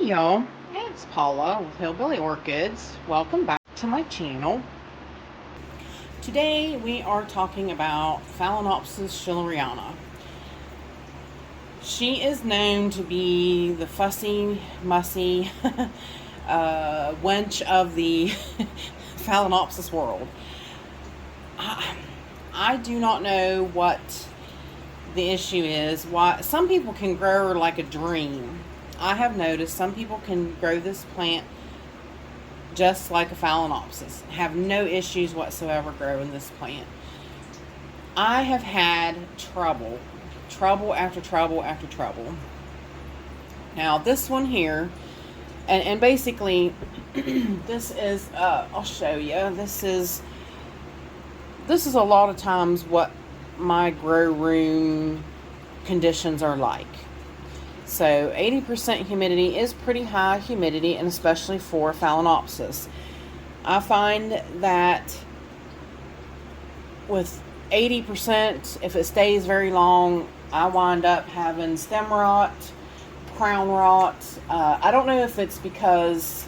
y'all, it's Paula with Hillbilly Orchids. Welcome back to my channel. Today we are talking about Phalaenopsis Schilleriana. She is known to be the fussy, mussy wench of the Phalaenopsis world. I do not know what the issue is. Why some people can grow her like a dream. I have noticed some people can grow this plant just like a Phalaenopsis. Have no issues whatsoever growing this plant. I have had trouble after trouble after trouble. Now this one here, and basically this is, I'll show you, this is a lot of times what my grow room conditions are like. So 80% humidity is pretty high humidity, and especially for Phalaenopsis. I find that with 80%, if it stays very long, I wind up having stem rot, crown rot. I don't know if it's because,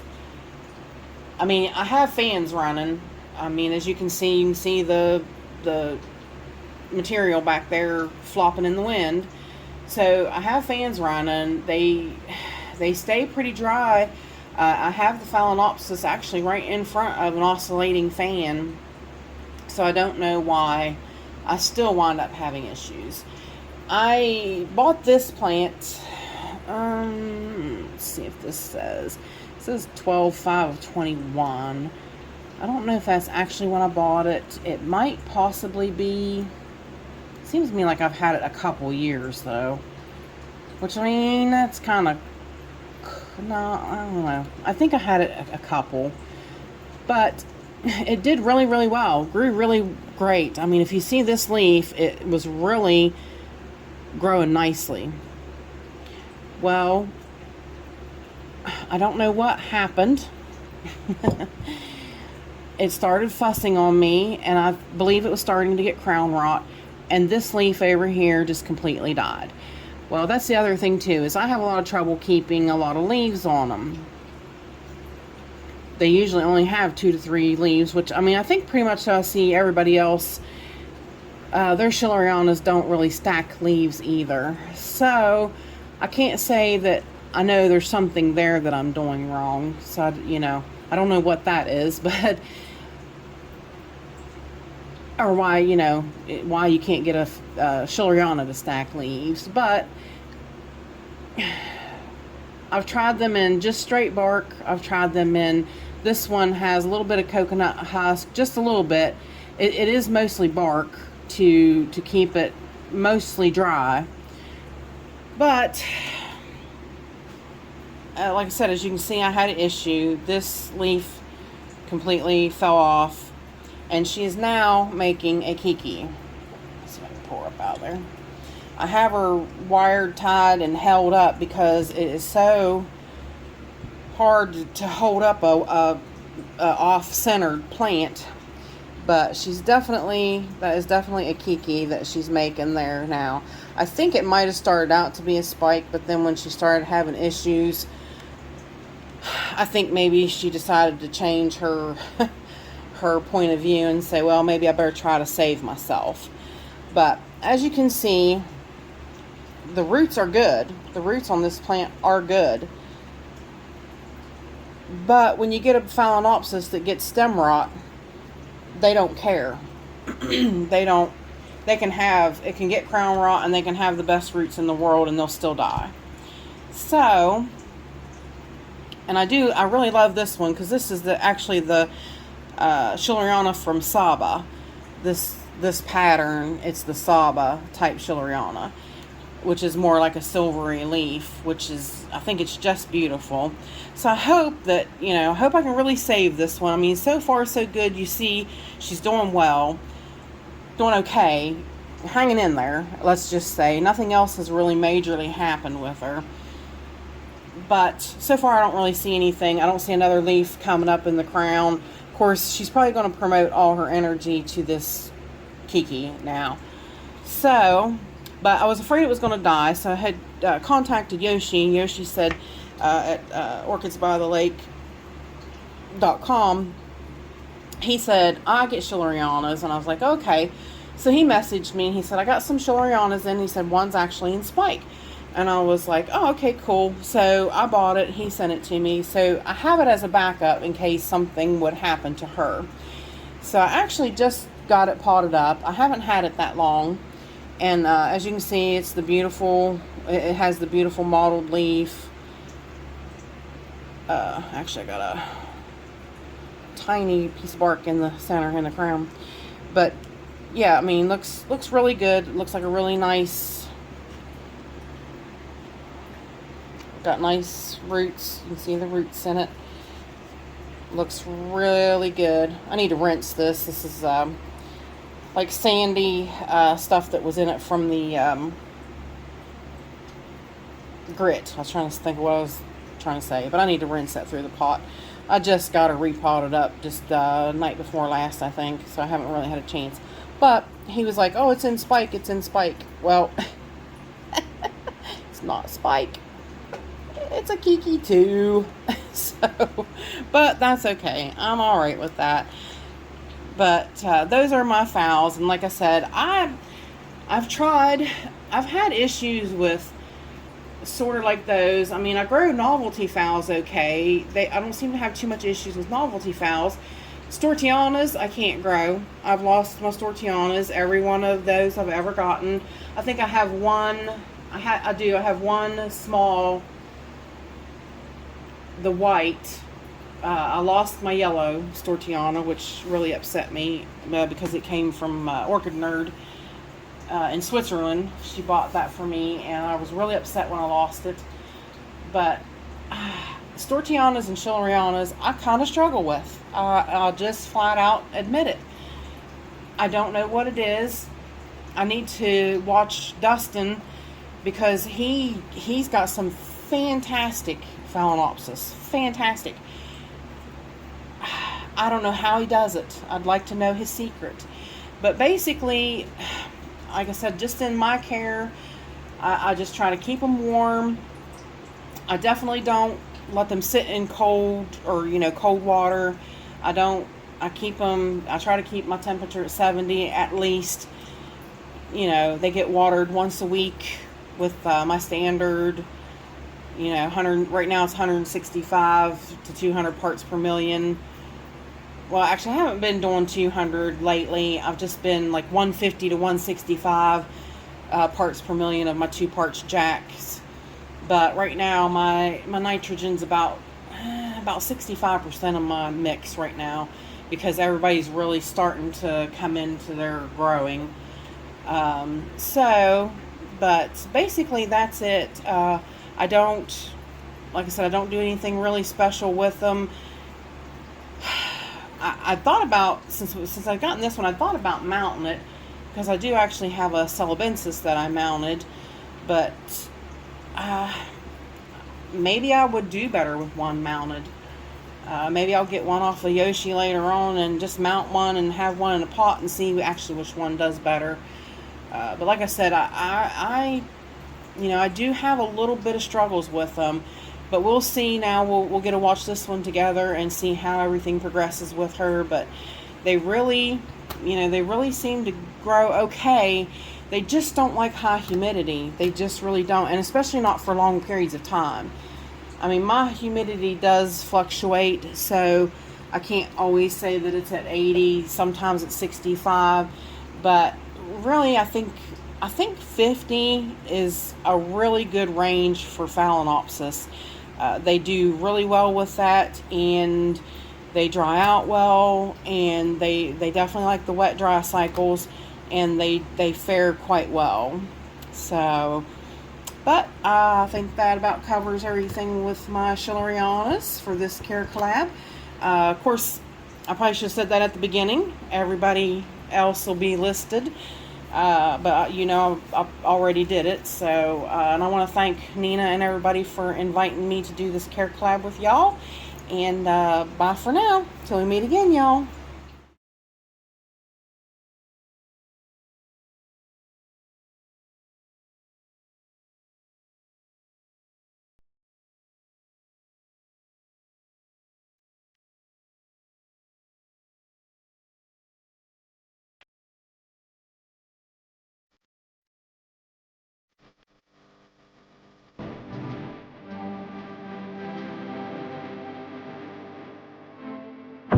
I mean, I have fans running. I mean, as you can see the material back there flopping in the wind. So I have fans running. They stay pretty dry. I have the Phalaenopsis actually right in front of an oscillating fan. So I don't know why I still wind up having issues. I bought this plant, let's see if this says, it says 12/5/21. I don't know if that's actually when I bought it. It might possibly be. Seems to me like I've had it a couple years though, which, I mean, that's kind of, no, I don't know. I think I had it a couple, but it did really, really well. Grew really great. I mean, if you see this leaf, it was really growing nicely. Well, I don't know what happened. It started fussing on me, and I believe it was starting to get crown rot. And this leaf over here just completely died. Well, that's the other thing too, is I have a lot of trouble keeping a lot of leaves on them. They usually only have 2 to 3 leaves, which, I mean, I think pretty much I see everybody else, their Schillerianas don't really stack leaves either. So I can't say that I know there's something there that I'm doing wrong. So, I don't know what that is, but or why, why you can't get a Schilleriana to stack leaves. But I've tried them in just straight bark. I've tried them in, this one has a little bit of coconut husk, just a little bit. It is mostly bark to keep it mostly dry. But like I said, as you can see, I had an issue. This leaf completely fell off. And she is now making a kiki. Let's see if I can pour up out there. I have her wired, tied, and held up because it is so hard to hold up a off-centered plant. But that is definitely a kiki that she's making there now. I think it might have started out to be a spike, but then when she started having issues, I think maybe she decided to change her point of view and say, well, maybe I better try to save myself. But as you can see, the roots are good. The roots on this plant are good. But when you get a Phalaenopsis that gets stem rot, they don't care. It can get crown rot, and they can have the best roots in the world, and they'll still die. So, and I really love this one, because this is actually the Schilleriana from Saba. This pattern, it's the Saba type Schilleriana, which is more like a silvery leaf, which is, I think it's just beautiful. So I hope that, I hope I can really save this one. I mean, so far so good. You see she's doing well, doing okay, hanging in there, let's just say. Nothing else has really majorly happened with her. But so far I don't really see anything. I don't see another leaf coming up in the crown. Of course, she's probably going to promote all her energy to this kiki now. So, but I was afraid it was going to die, so I had contacted Yoshi. Yoshi said at orchidsbythelake.com. He said, I get Schillerianas, and I was like, okay. So he messaged me, and he said, I got some Schillerianas in. He said, one's actually in spike. And I was like, oh, okay, cool. So I bought it. He sent it to me. So I have it as a backup in case something would happen to her. So I actually just got it potted up. I haven't had it that long. And as you can see, it's the beautiful, it has the beautiful mottled leaf. Actually, I got a tiny piece of bark in the center, in the crown. But yeah, I mean, looks really good. Looks like a really nice, got nice roots. You can see the roots in it. Looks really good. I need to rinse this. This is like sandy stuff that was in it from the grit. I was trying to think of what I was trying to say, but I need to rinse that through the pot. I just got her repotted up just night before last, I think, so I haven't really had a chance. But he was like, oh, it's in spike, it's in spike. Well, it's not spike. It's a Kiki too. So, but that's okay. I'm all right with that. But those are my phals, and like I said, I've had issues with sort of like those. I mean, I grow novelty phals okay. I don't seem to have too much issues with novelty phals. Stortianas, I can't grow. I've lost my Stortianas, every one of those I've ever gotten. I think I have one, I have one small, the white. I lost my yellow Stortiana, which really upset me because it came from Orchid Nerd in Switzerland. She bought that for me, and I was really upset when I lost it. But Stortianas and Schillerianas, I kind of struggle with. I'll just flat out admit it. I don't know what it is. I need to watch Dustin because he's got some fantastic Phalaenopsis. Fantastic. I don't know how he does it. I'd like to know his secret. But basically, like I said, just in my care, I just try to keep them warm. I definitely don't let them sit in cold or, cold water. I try to keep my temperature at 70 at least. They get watered once a week with my standard, 100, right now it's 165 to 200 parts per million. Well, actually, I haven't been doing 200 lately. I've just been like 150 to 165 parts per million of my 2 parts jacks. But right now, my nitrogen's about 65% of my mix right now because everybody's really starting to come into their growing. But basically that's it. I don't, like I said, I don't do anything really special with them. I thought about, since I've gotten this one, I thought about mounting it because I do actually have a Celebensis that I mounted, but maybe I would do better with one mounted. Maybe I'll get one off of Yoshi later on and just mount one and have one in a pot and see actually which one does better. But like I said, I do have a little bit of struggles with them. But we'll see now. We'll get to watch this one together and see how everything progresses with her. But they really seem to grow okay. They just don't like high humidity. They just really don't. And especially not for long periods of time. I mean, my humidity does fluctuate. So I can't always say that it's at 80. Sometimes it's 65. But really, I think 50 is a really good range for Phalaenopsis. They do really well with that, and they dry out well, and they definitely like the wet dry cycles, and they fare quite well. So, but I think that about covers everything with my Schillerianas for this Carecollab. Of course, I probably should have said that at the beginning. Everybody else will be listed. But I already did it. So, and I want to thank Nina and everybody for inviting me to do this Carecollab with y'all. And bye for now. Till we meet again, y'all.